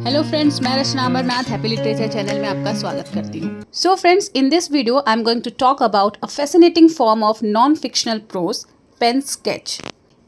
Hello friends, मैं Rachna Amarnath happy literature channel में आपका स्वागत करती हूँ। So friends, in this video I am going to talk about a fascinating form of non-fictional prose, pen sketch.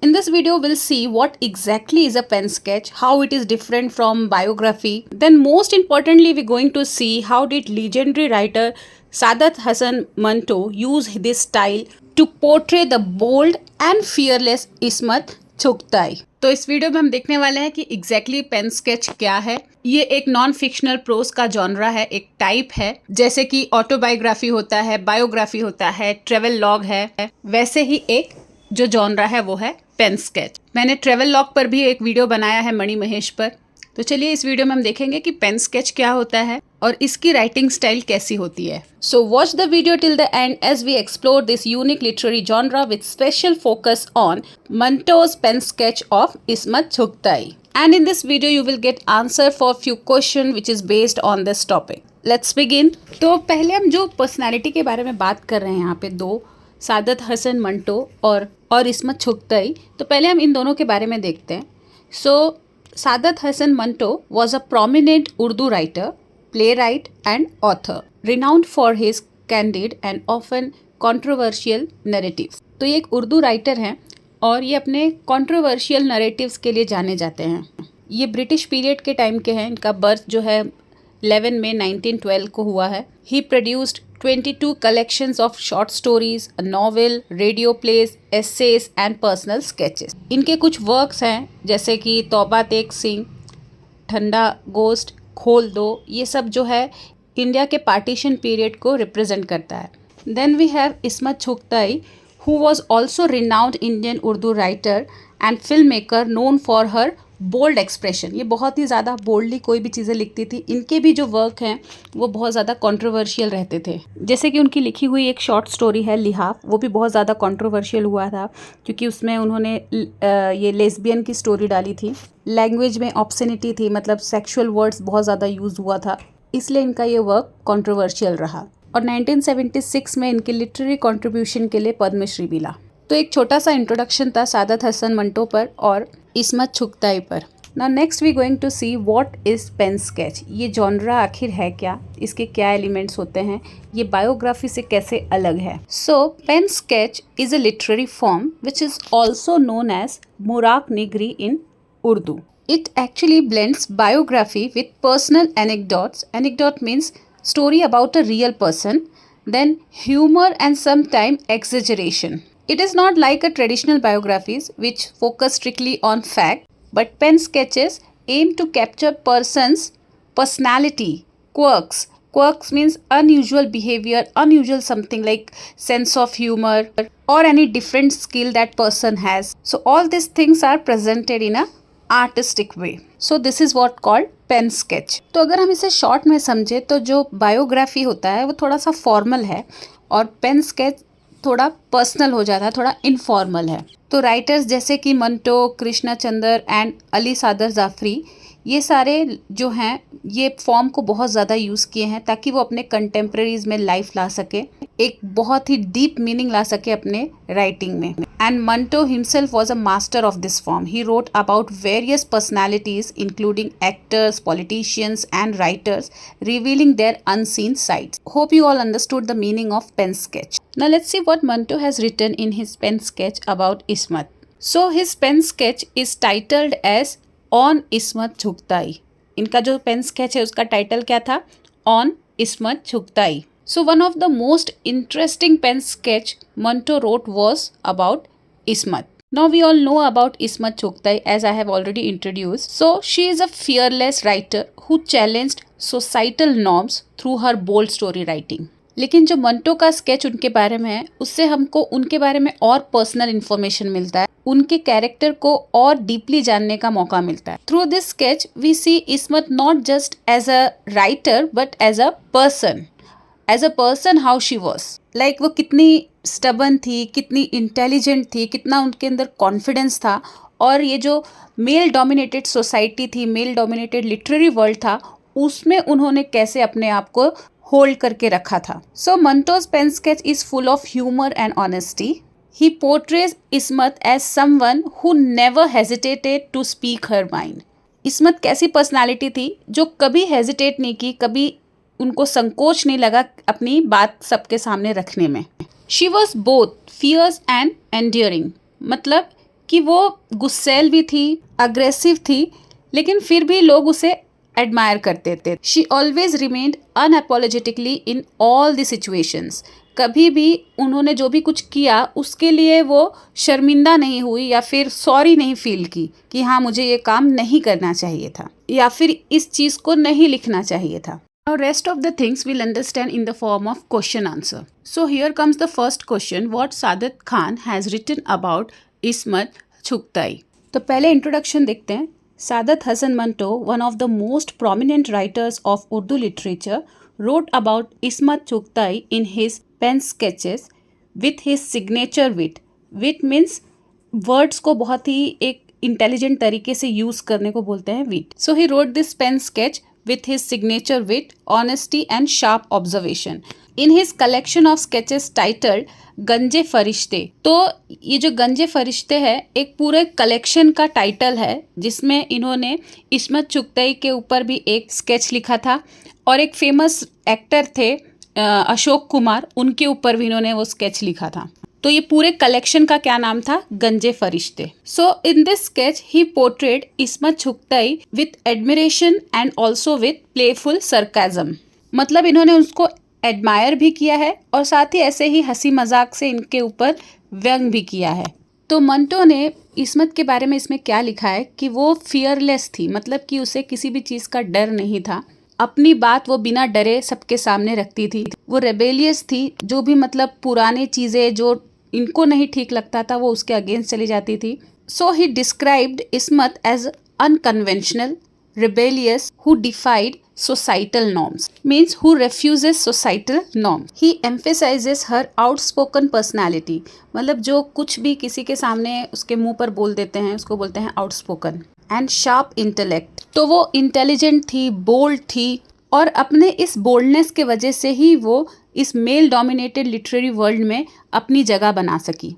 In this video, we'll see what exactly is a pen sketch, how it is different from biography. Then most importantly, we're going to see how did legendary writer Saadat Hasan Manto use this style to portray the bold and fearless Ismat Chugtai. तो इस video में हम देखने वाले हैं कि exactly pen sketch क्या है। ये एक नॉन फिक्शनल प्रोज का जॉनरा है, एक टाइप है। जैसे कि ऑटोबायोग्राफी होता है, बायोग्राफी होता है, ट्रेवल लॉग है, वैसे ही एक जो जॉनरा है वो है पेन स्केच। मैंने ट्रेवल लॉग पर भी एक वीडियो बनाया है मणि महेश पर। तो चलिए इस वीडियो में हम देखेंगे कि पेन स्केच क्या होता है और इसकी राइटिंग स्टाइल कैसी होती है। So watch the video till the end as we explore this unique literary genre with special focus on Manto's pen sketch of Ismat Chughtai. And in this video you will get answer for few question which is based on this topic. Let's begin. तो पहले हम जो personality के बारे में बात कर रहे हैं यहाँ पे दो, सादत हसन मंटो और इस्मत चुगताई। तो पहले हम इन दोनों के बारे में देखते हैं। सो Saadat Hasan Manto was a prominent Urdu writer, playwright and author, renowned for his candid and often controversial narratives. तो ये एक उर्दू राइटर हैं और ये अपने controversial narratives के लिए जाने जाते हैं। ये ब्रिटिश पीरियड के टाइम के हैं। इनका बर्थ जो है 11 मई 1912 को हुआ है। He produced 22 collections of short stories, a novel, radio plays, essays and personal sketches. इनके कुछ वर्क्स हैं जैसे कि तौबा तेग सिंह, ठंडा गोस्ट, खोल दो, ये सब जो है इंडिया के पार्टीशन पीरियड को रिप्रेजेंट करता है। Then we have Ismat Chughtai who was also renowned Indian Urdu writer and filmmaker known for her bold expression. ये बहुत ही ज़्यादा बोल्डली कोई भी चीज़ें लिखती थी। इनके भी जो वर्क हैं वो बहुत ज़्यादा कंट्रोवर्शियल रहते थे। जैसे कि उनकी लिखी हुई एक शॉर्ट स्टोरी है लिहाफ, वो भी बहुत ज़्यादा कंट्रोवर्शियल हुआ था क्योंकि उसमें उन्होंने ये लेस्बियन की स्टोरी डाली थी। लैंग्वेज में ऑब्ससेनिटी थी, मतलब सेक्सुअल वर्ड्स बहुत ज़्यादा यूज़ हुआ था, इसलिए इनका ये वर्क कंट्रोवर्शियल रहा। और 1976 में इनके लिटरेरी कॉन्ट्रीब्यूशन के लिए पद्मश्री मिला। तो एक छोटा सा इंट्रोडक्शन था सादत हसन मंटो पर और इस्मत चुगताई पर। Now next we going to see what is pen sketch. ये जॉनरा आखिर है क्या, इसके क्या एलिमेंट्स होते हैं, ये बायोग्राफी से कैसे अलग है। So pen sketch is a literary form which is also known as मुराक निगरी in Urdu. It actually blends biography with personal anecdotes. Anecdote means story about a real person, then humor and sometime exaggeration. It is not like a traditional biographies which focus strictly on fact, but pen sketches aim to capture person's personality, quirks. Quirks means unusual behavior, unusual something like sense of humor or any different skill that person has. So all these things are presented in a artistic way. So this is what called pen sketch. तो अगर हम इसे short में समझे तो जो biography होता है वो थोड़ा सा फॉर्मल है और पेन स्केच थोड़ा पर्सनल हो जाता है, थोड़ा इनफॉर्मल है। तो राइटर्स जैसे कि मंटो, कृष्णा चंदर एंड अली सादर जाफरी, ये सारे जो हैं ये फॉर्म को बहुत ज़्यादा यूज़ किए हैं ताकि वो अपने कंटेम्प्रेरीज में लाइफ ला सके, एक बहुत ही डीप मीनिंग ला सके अपने राइटिंग में। And Manto himself was a master of this form. He wrote about various personalities including actors, politicians and writers, revealing their unseen sides. Hope you all understood the meaning of pen sketch. Now let's see what Manto has written in his pen sketch about Ismat. So his pen sketch is titled as On Ismat Chugtai. इनका जो pen sketch है उसका title क्या था? On Ismat Chugtai. So one of the most interesting pen sketch Manto wrote was about Ismat. Now we all know about Ismat Chugtai as I have already introduced. So she is a fearless writer who challenged societal norms through her bold story writing. लेकिन जो मंटो का sketch उनके बारे में है उससे हमको उनके बारे में और पर्सनल इन्फॉर्मेशन मिलता है, उनके कैरेक्टर को और डीपली जानने का मौका मिलता है। Through this sketch we see Ismat not just as a writer but as a person how she was. Like वो कितनी स्टबन थी, कितनी इंटेलिजेंट थी, कितना उनके अंदर कॉन्फिडेंस था, और ये जो मेल डोमिनेटेड सोसाइटी थी, मेल डोमिनेटेड लिटरेरी वर्ल्ड था, उसमें उन्होंने कैसे अपने आप को होल्ड करके रखा था। So Manto's pen sketch is full of humour and honesty. He portrays Ismat as someone who never hesitated to speak her mind. Ismat कैसी पर्सनालिटी थी जो कभी हेजिटेट नहीं की, कभी उनको संकोच नहीं लगा अपनी बात सबके सामने रखने में। She was both fierce and enduring, मतलब कि वो गुस्सैल भी थी, अग्रेसिव थी, लेकिन फिर भी लोग उसे एडमायर करते थे। She always remained unapologetically in all the situations. कभी भी उन्होंने जो भी कुछ किया उसके लिए वो शर्मिंदा नहीं हुई या फिर सॉरी नहीं फील की कि हाँ मुझे ये काम नहीं करना चाहिए था या फिर इस चीज़ को नहीं लिखना चाहिए था। Now rest of the things we'll understand in the form of question answer. So here comes the first question, what Saadat Khan has written about Ismat Chugtai. तो पहले इंट्रोडक्शन देखते हैं। Saadat Hasan Manto, one of the most prominent writers of Urdu literature, wrote about Ismat Chugtai in his pen sketches with his signature wit. Wit means words को बहुत ही एक intelligent तरीके से use करने को बोलते हैं wit. So he wrote this pen sketch with his signature wit, honesty and sharp observation in his collection of sketches titled गंजे फरिश्ते। तो ये जो गंजे फरिश्ते है एक पूरे कलेक्शन का टाइटल है जिसमें इन्होंने इस्मत चुगताई के ऊपर भी एक स्केच लिखा था और एक फेमस एक्टर थे अशोक कुमार, उनके ऊपर भी इन्होंने वो स्केच लिखा था। तो ये पूरे कलेक्शन का क्या नाम था? Ganje Farishte. So in this sketch he portrayed Ismat Chughtai with admiration and also with playful sarcasm, मतलब इन्होंने उसको एडमायर भी किया है और साथ ही ऐसे ही हंसी मजाक से इनके ऊपर व्यंग भी किया है। तो मंटो ने इस्मत के बारे में इसमें क्या लिखा है कि वो फियरलेस थी, मतलब कि उसे किसी भी चीज़ का डर नहीं था, अपनी बात वो बिना डरे सबके सामने रखती थी। वो रेबेलियस थी, जो भी मतलब पुराने चीज़ें जो इनको नहीं ठीक लगता था वो उसके अगेंस्ट चली जाती थी। So he described Ismat as unconventional, rebellious, who defied societal norms, means who refuses societal norms. He emphasizes her outspoken personality, मतलब जो कुछ भी किसी के सामने उसके मुंह पर बोल देते हैं उसको बोलते हैं outspoken. And sharp intellect, तो वो इंटेलिजेंट थी, बोल्ड थी और अपने इस बोल्डनेस के वजह से ही वो इस मेल डोमिनेटेड लिटरेरी वर्ल्ड में अपनी जगह बना सकी।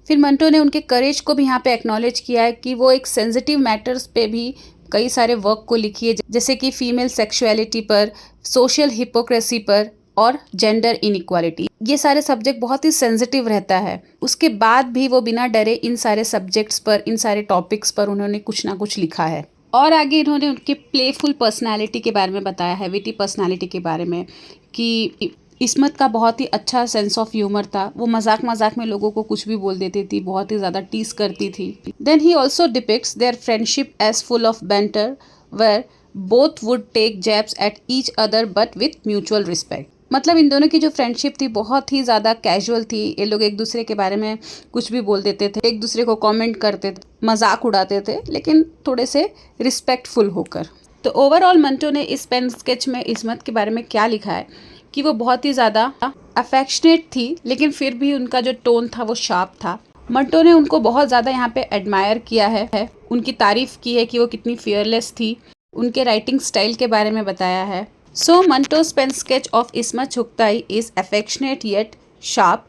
फिर मंटो ने उनके करेज को भी यहाँ पे एक्नॉलेज किया है कि वो एक सेंसिटिव मैटर्स पे भी कई सारे वर्क को लिखी है, जैसे कि फीमेल सेक्सुअलिटी पर, सोशल हिपोक्रेसी पर और जेंडर इनइक्वालिटी। ये सारे सब्जेक्ट बहुत ही सेंसिटिव रहता है, उसके बाद भी वो बिना डरे इन सारे सब्जेक्ट्स पर, इन सारे टॉपिक्स पर उन्होंने कुछ ना कुछ लिखा है। और आगे इन्होंने उनके प्लेफुल पर्सनालिटी के बारे में बताया है, विटी पर्सनालिटी के बारे में, कि इस्मत का बहुत ही अच्छा सेंस ऑफ ह्यूमर था, वो मजाक मजाक में लोगों को कुछ भी बोल देती थी, बहुत ही ज़्यादा टीज करती थी। Then he also depicts their friendship as full of banter where both would take jabs at each other but with mutual respect, मतलब इन दोनों की जो फ्रेंडशिप थी बहुत ही ज़्यादा कैजुअल थी। ये लोग एक दूसरे के बारे में कुछ भी बोल देते थे, एक दूसरे को कमेंट करते थे, मजाक उड़ाते थे, लेकिन थोड़े से रिस्पेक्टफुल होकर। तो ओवरऑल मंटो ने इस पेन स्केच में इस्मत के बारे में क्या लिखा है कि वो बहुत ही ज़्यादा अफेक्शनेट थी, लेकिन फिर भी उनका जो टोन था वो शार्प था। मंटो ने उनको बहुत ज़्यादा यहाँ पे एडमायर किया है, उनकी तारीफ़ की है कि वो कितनी फियरलेस थी, उनके राइटिंग स्टाइल के बारे में बताया है। सो मंटो's pen sketch of Ismat Chugtai is affectionate yet sharp,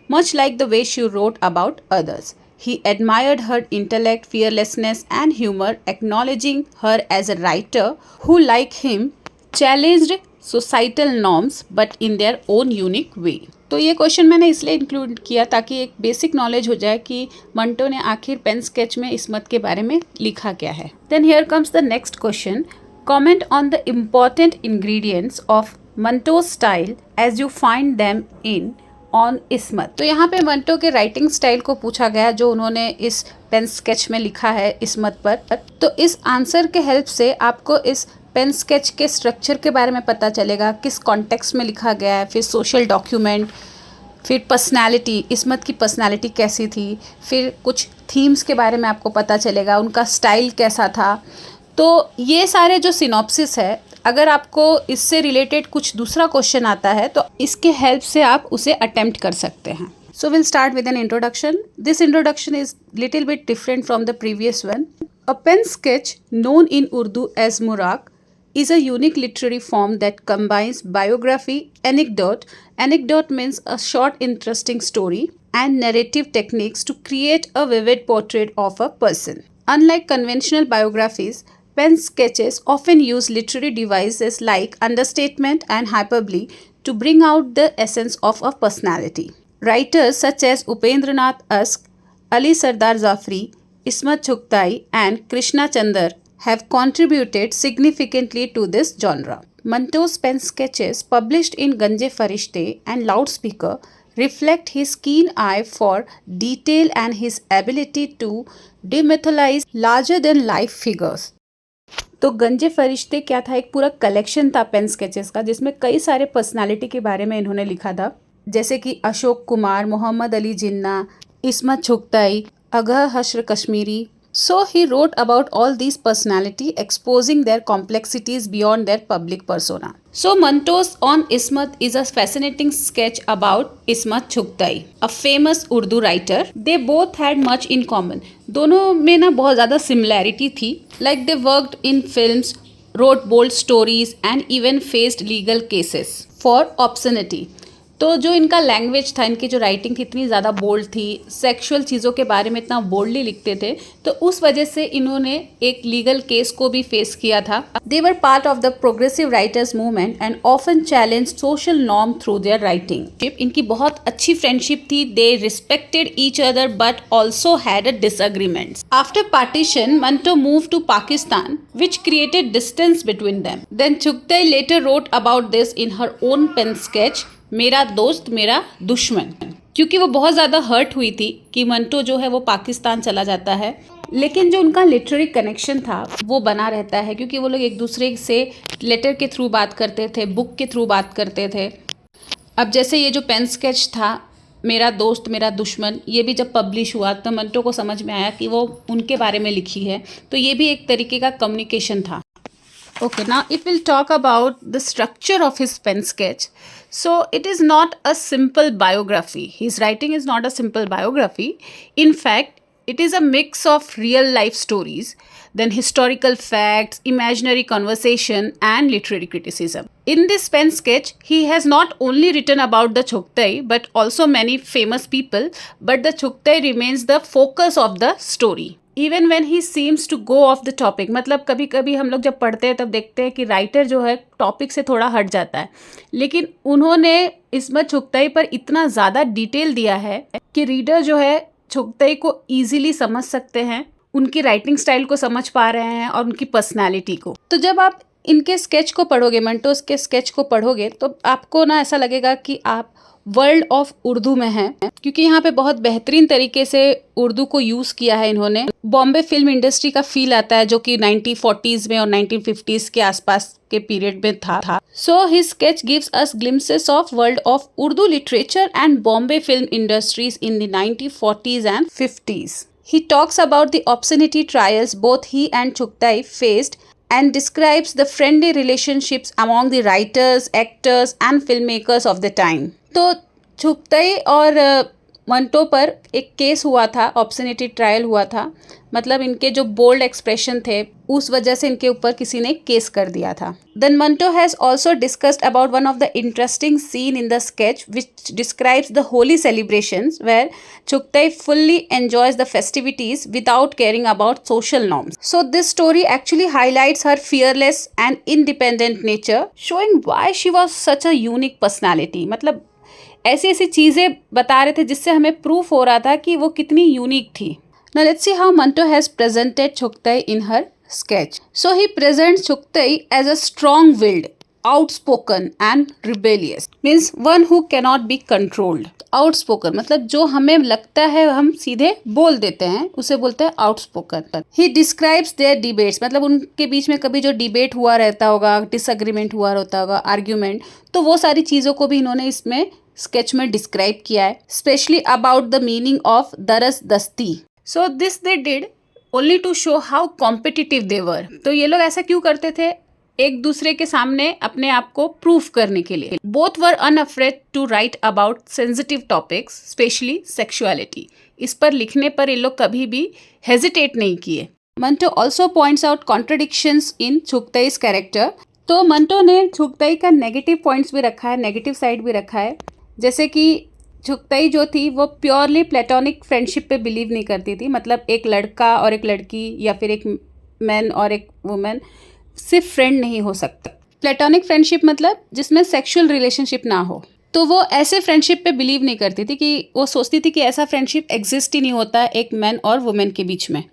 much like the way she wrote about others. He admired her intellect, fearlessness and humor, acknowledging her as a writer who, like him, challenged societal norms but in their own unique way. तो ये question मैंने इसलिए include किया ताकि एक basic knowledge हो जाए कि मंटो ने आखिर पेन स्केच में इस्मत के बारे में लिखा क्या है। Then here comes the next question, comment on the important ingredients of Manto's style as you find them in on Ismat. तो यहाँ पे मंटो के राइटिंग स्टाइल को पूछा गया जो उन्होंने इस पेन स्केच में लिखा है इस्मत पर। तो इस आंसर के हेल्प से आपको इस पेन स्केच के स्ट्रक्चर के बारे में पता चलेगा, किस कॉन्टेक्स्ट में लिखा गया है, फिर सोशल डॉक्यूमेंट, फिर पर्सनालिटी, इस्मत की पर्सनालिटी कैसी थी, फिर कुछ थीम्स के बारे में आपको पता चलेगा, उनका स्टाइल कैसा था। तो ये सारे जो सिनॉप्सिस है, अगर आपको इससे रिलेटेड कुछ दूसरा क्वेश्चन आता है तो इसके हेल्प से आप उसे अटेम्प्ट कर सकते हैं। So will start with an introduction. This introduction is little bit different from the previous one. A pen sketch known in Urdu as मुराक is a unique literary form that combines biography, anecdote means a short interesting story, and narrative techniques to create a vivid portrait of a person. Unlike conventional biographies, Pen's sketches often use literary devices like understatement and hyperbole to bring out the essence of a personality. Writers such as Upendranath Ask, Ali Sardar Zafri, Ismat Chugtai, and Krishna Chandar have contributed significantly to this genre. Manto's pen sketches, published in Ganje Farishte and Loudspeaker, reflect his keen eye for detail and his ability to demytholize larger than life figures. तो गंजे फरिश्ते क्या था, एक पूरा collection था pen sketches का, जिसमें कई सारे पर्सनालिटी के बारे में इन्होंने लिखा था, जैसे कि अशोक कुमार, मोहम्मद अली जिन्ना, इस्मत चुगताई, अगह हश्र Kashmiri. So he wrote about all these personality, exposing their complexities beyond their public persona. So Manto's on Ismat is a fascinating sketch about Ismat Chugtai, a famous Urdu writer. They both had much in common. दोनों में ना बहुत ज़्यादा similarity थी. Like they worked in films, wrote bold stories and even faced legal cases for obscenity. तो जो इनका language था, इनकी जो राइटिंग थी इतनी ज़्यादा बोल्ड थी, सेक्सुअल चीज़ों के बारे में इतना बोल्डली लिखते थे, तो उस वजह से इन्होंने एक लीगल केस को भी फेस किया था. They were part of the progressive writers movement and often challenge social norm through their writing. इनकी बहुत अच्छी फ्रेंडशिप थी. They respected each other but also had a disagreements. After partition Manto move to Pakistan which created distance between them. Then Chughtai later wrote about this in her own pen sketch मेरा दोस्त मेरा दुश्मन, क्योंकि वो बहुत ज़्यादा हर्ट हुई थी कि मंटो जो है वो पाकिस्तान चला जाता है, लेकिन जो उनका लिटरेरी कनेक्शन था वो बना रहता है, क्योंकि वो लोग एक दूसरे से लेटर के थ्रू बात करते थे, बुक के थ्रू बात करते थे. अब जैसे ये जो पेन स्केच था मेरा दोस्त मेरा दुश्मन, ये भी जब पब्लिश हुआ तो मंटो को समझ में आया कि वो उनके बारे में लिखी है, तो ये भी एक तरीके का कम्युनिकेशन था. Okay, now if we'll talk about the structure of his pen sketch, so it is not a simple biography. His writing is not a simple biography. In fact, it is a mix of real life stories, then historical facts, imaginary conversation, and literary criticism. In this pen sketch, he has not only written about the Chugtai, but also many famous people, but the Chugtai remains the focus of the story. Even when he seems to go off the topic, मतलब कभी कभी हम लोग जब पढ़ते हैं तब देखते हैं कि राइटर जो है टॉपिक से थोड़ा हट जाता है, लेकिन उन्होंने इस्मत चुगताई पर इतना ज़्यादा डिटेल दिया है कि रीडर जो है चुगताई को ईजिली समझ सकते हैं, उनकी राइटिंग स्टाइल को समझ पा रहे हैं और उनकी पर्सनैलिटी को. तो जब आप इनके स्केच को पढ़ोगे, मंटोस के स्केच को पढ़ोगे, तो आपको ना ऐसा लगेगा कि आप वर्ल्ड ऑफ उर्दू में है, क्योंकि यहाँ पे बहुत बेहतरीन तरीके से उर्दू को यूज़ किया है इन्होंने. बॉम्बे फिल्म इंडस्ट्री का फील आता है जो कि 1940s में और 1950s के आसपास के पीरियड में था. So his sketch gives us glimpses of world of Urdu literature and Bombay film industries in the 1940s and 50s. He talks about the obscenity trials both he and Chugtai faced and describes the friendly relationships among the writers, actors and filmmakers of the time. तो चुगताई और मंटो पर एक case हुआ था, ऑब्सनिटी trial हुआ था, मतलब इनके जो बोल्ड एक्सप्रेशन थे उस वजह से इनके ऊपर किसी ने केस कर दिया था. Then Manto has also discussed about one of the interesting scene in the sketch which describes the Holi celebrations where Chughtai fully enjoys the festivities without caring about social norms. So this story actually highlights her fearless and independent nature, showing why she was such a unique personality. मतलब ऐसी ऐसी चीज़ें बता रहे थे जिससे हमें proof हो रहा था कि वो कितनी यूनिक थी. Now let's see how Manto has presented Chugtai in her sketch. So he presents Chugtai as a strong-willed, outspoken and rebellious. Means one who cannot be controlled. Outspoken मतलब जो हमें लगता है हम सीधे बोल देते हैं उसे बोलते हैं outspoken. He describes their debates, मतलब उनके बीच में कभी जो डिबेट हुआ रहता होगा, डिसएग्रीमेंट हुआ रहता होगा, आर्ग्यूमेंट, तो वो सारी चीज़ों को भी इन्होंने इसमें स्केच में डिस्क्राइब किया है. Specially about the meaning of दरस दस्ती. So this they did only to show how competitive they were. तो ये लोग ऐसा क्यों करते थे? एक दूसरे के सामने अपने आप को प्रूफ करने के लिए. Both were unafraid to write about sensitive topics, specially sexuality. इस पर लिखने पर ये लोग कभी भी हेजिटेट नहीं किए. Manto also points out contradictions in Chughtai's character. तो मंटो ने चुगताई का नेगेटिव पॉइंट्स भी रखा है, नेगेटिव साइड भी रखा है. जैसे कि चुगताई जो थी वो प्योरली प्लेटोनिक फ्रेंडशिप पे बिलीव नहीं करती थी, मतलब एक लड़का और एक लड़की या फिर एक मैन और एक वुमेन सिर्फ फ्रेंड नहीं हो सकता। प्लेटोनिक फ्रेंडशिप मतलब जिसमें सेक्सुअल रिलेशनशिप ना हो। तो वो ऐसे फ्रेंडशिप पे बिलीव नहीं करती थी, कि वो सोचती थी कि ऐसा फ्रेंडशिप एग्जिस्ट ही नहीं होता एक मैन और वुमेन के बीच में।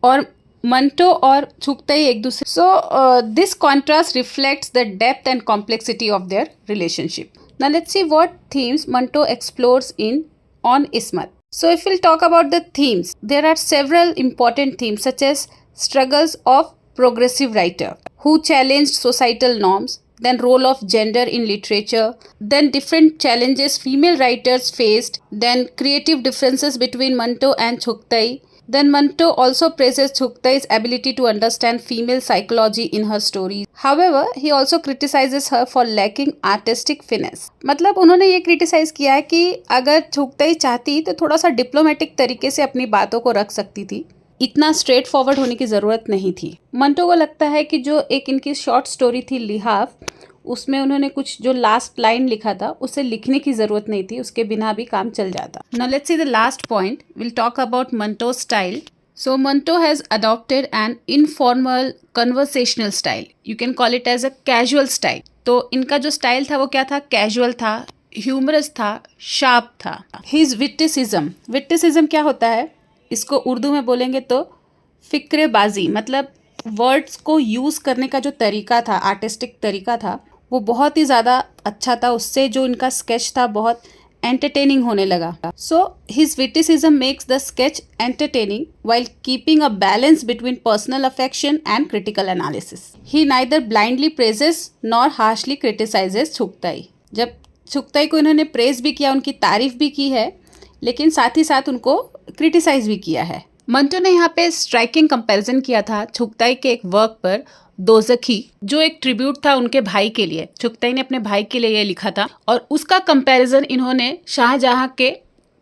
और मंटो और छुकताई एक दूसरे, so this contrast reflects the depth and complexity of their relationship. Now let's see what themes Manto explores in on Ismat. So if we'll talk about the themes, there are several important themes such as struggles of progressive writer who challenged societal norms, then role of gender in literature, then different challenges female writers faced, then creative differences between Manto and Chuktai. Then Manto also praises Chuktai's ability to understand female psychology in her stories. However, he also criticizes her for lacking artistic finesse. मतलब उन्होंने ये criticise किया है कि अगर छुकताई चाहती तो थोड़ा सा डिप्लोमेटिक तरीके से अपनी बातों को रख सकती थी, इतना स्ट्रेट फॉरवर्ड होने की ज़रूरत नहीं थी। मंटो को लगता है कि जो एक इनकी शॉर्ट स्टोरी थी लिहाफ, उसमें उन्होंने कुछ जो लास्ट लाइन लिखा था उसे लिखने की ज़रूरत नहीं थी, उसके बिना भी काम चल जाता। Now let's see the last point, will talk about Manto style. So Manto has adopted an informal conversational style. You can call it as a casual style. तो इनका जो स्टाइल था वो क्या था? कैजुअल था, ह्यूमरस था, शार्प था. His witticism क्या होता है? इसको उर्दू में बोलेंगे तो फिक्रेबाजी, मतलब वर्ड्स को यूज़ करने का जो तरीका था, आर्टिस्टिक तरीका था, वो बहुत ही ज़्यादा अच्छा था. उससे जो इनका स्केच था बहुत एंटरटेनिंग होने लगा. So his witticism makes the sketch entertaining while keeping a balance between personal affection and critical analysis. He neither blindly praises nor harshly criticizes Chughtai. जब छुकताई को इन्होंने प्रेज भी किया, उनकी तारीफ भी की है, लेकिन साथ ही साथ उनको क्रिटिसाइज भी किया है. मंटो ने यहाँ पे स्ट्राइकिंग कंपैरिजन किया था छुकताई के एक वर्क पर, दोज़खी, जो एक ट्रिब्यूट था उनके भाई के लिए. छुकताई ने अपने भाई के लिए ये लिखा था और उसका कंपैरिजन इन्होंने शाहजहां के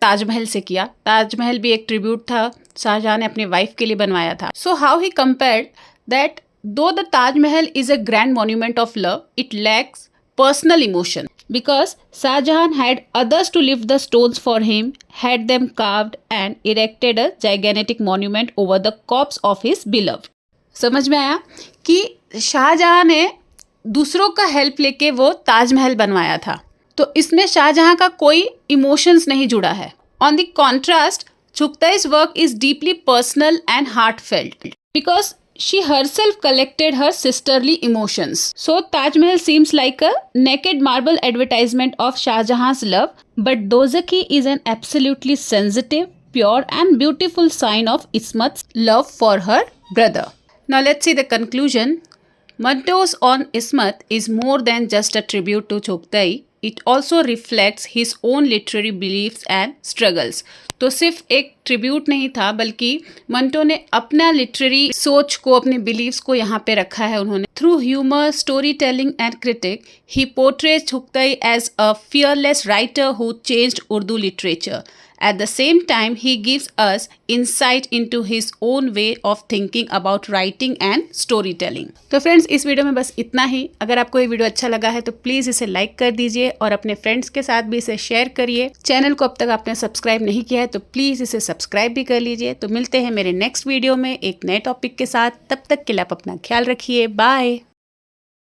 ताजमहल से किया. ताजमहल भी एक ट्रिब्यूट था, शाहजहां ने अपनी वाइफ के लिए बनवाया था. So how he compared that though the Taj Mahal is a grand monument of love, it lacks personal emotion because Shahjahan had others to lift the stones for him, had them carved and erected a gigantic monument over the corpse of his beloved. समझ में आया कि शाहजहां ने दूसरों का help लेके वो ताजमहल बनवाया था, तो इसमें शाहजहां का कोई इमोशंस नहीं जुड़ा है. On the contrast, Chughtai's work is deeply personal and heartfelt because she herself collected her sisterly emotions. So Taj Mahal seems like a naked marble advertisement of Shah Jahan's love, but Dozaki is an absolutely sensitive, pure and beautiful sign of Ismat's love for her brother. Now let's see the conclusion. Manto's on Ismat is more than just a tribute to Chuktai. It also reflects his own literary beliefs and struggles. तो सिर्फ एक tribute नहीं था, बल्कि मंटो ने अपना literary सोच को, अपने बिलीव्स को यहाँ पे रखा है उन्होंने. Through humour, story telling and critique, he portrays Chughtai as a fearless writer who changed Urdu literature. At the same time, he gives us insight into his own way of thinking about writing and storytelling. तो friends, इस video में बस इतना ही. अगर आपको ये video अच्छा लगा है तो प्लीज़ इसे लाइक कर दीजिए और अपने फ्रेंड्स के साथ भी इसे शेयर करिए. चैनल को अब तक आपने सब्सक्राइब नहीं किया है तो प्लीज़ इसे सब्सक्राइब भी कर लीजिए. तो मिलते हैं मेरे नेक्स्ट वीडियो में एक नए टॉपिक के साथ. तब तक के लिए आप अपना ख्याल रखिए. बाय.